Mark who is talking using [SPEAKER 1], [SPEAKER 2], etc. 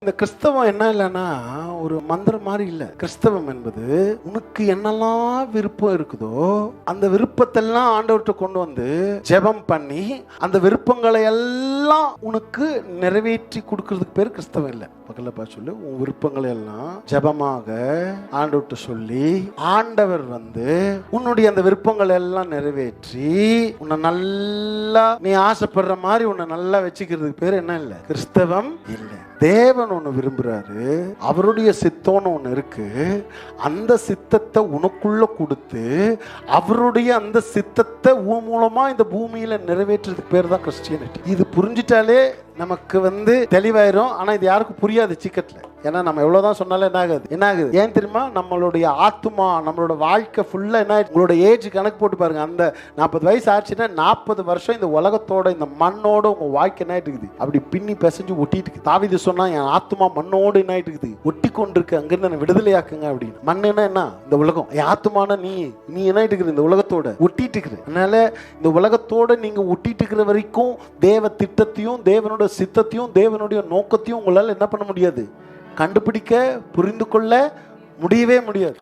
[SPEAKER 1] இந்த கிறிஸ்தவம் என்ன இல்லைன்னா ஒரு மந்திரம் மாதிரி இல்லை. கிறிஸ்தவம் என்பது உனக்கு என்னெல்லாம் விருப்பம் இருக்குதோ அந்த விருப்பத்தெல்லாம் ஆண்டவர்கிட்ட கொண்டு வந்து ஜெபம் பண்ணி அந்த விருப்பங்களை எல்லாம் உனக்கு நிறைவேற்றி கொடுக்கறதுக்கு பேர் கிறிஸ்தவம் இல்லை. பக்கத்துல சொல்லு, உன் விருப்பங்களை எல்லாம் ஜெபமாக ஆண்டவர்கிட்ட சொல்லி ஆண்டவர் வந்து உன்னுடைய அந்த விருப்பங்களை எல்லாம் நிறைவேற்றி உன்னை நல்லா நீ ஆசைப்படுற மாதிரி உன்னை நல்லா வச்சுக்கிறதுக்கு பேர் என்ன இல்லை? கிறிஸ்தவம் இல்லை. தேவன் ஒன்று விரும்புறாரு, அவருடைய சித்தம்னு ஒன்று இருக்கு. அந்த சித்தத்தை உனக்குள்ள கொடுத்து அவருடைய அந்த சித்தத்தை மூலமா இந்த பூமியில நிறைவேற்றுறதுக்கு பேர் தான் கிறிஸ்டியானிட்டி. இது புரிஞ்சிட்டாலே நமக்கு வந்து தெளிவாயிரும். ஆனா இது யாருக்கும் புரியாது சீக்கிரத்துல. ஏன்னா நம்ம எவ்வளவுதான் சொன்னாலும் என்ன ஆகுது ஏன் தெரியுமா? நம்மளுடைய ஆத்மா, நம்மளோட வாழ்க்கை ஃபுல்லா என்ன ஆயிடுச்சு? உங்களோட ஏஜ் கணக்கு போட்டு பாருங்க. அந்த 40 வயசு ஆச்சுன்னா 40 வருஷம் இந்த உலகத்தோட இந்த மண்ணோட உங்க வாழ்க்கை என்ன ஆயிட்டு இருக்குது? அப்படி பின்னி பிசைஞ்சு ஒட்டிட்டு இருக்கு. தாவீது சொன்னா, என் ஆத்மா மண்ணோடு என்ன ஆயிட்டு இருக்குது? ஒட்டி கொண்டு இருக்கு, அங்கிருந்து விடுதலையாக்குங்க அப்படின்னு. மண்ணுன்னா என்ன? இந்த உலகம். என் ஆத்மான நீ என்ன ஆயிட்டு இருக்குது? இந்த உலகத்தோட ஒட்டிட்டு இருக்குது. அதனால இந்த உலகத்தோட நீங்க ஒட்டிட்டு இருக்கிற வரைக்கும் தேவ திட்டத்தையும் தேவனோட சித்தத்தையும் தேவனுடைய நோக்கத்தையும் உங்களால் என்ன பண்ண முடியாது? கண்டுபிடிக்க, புரிந்து கொள்ள முடியவே முடியாது.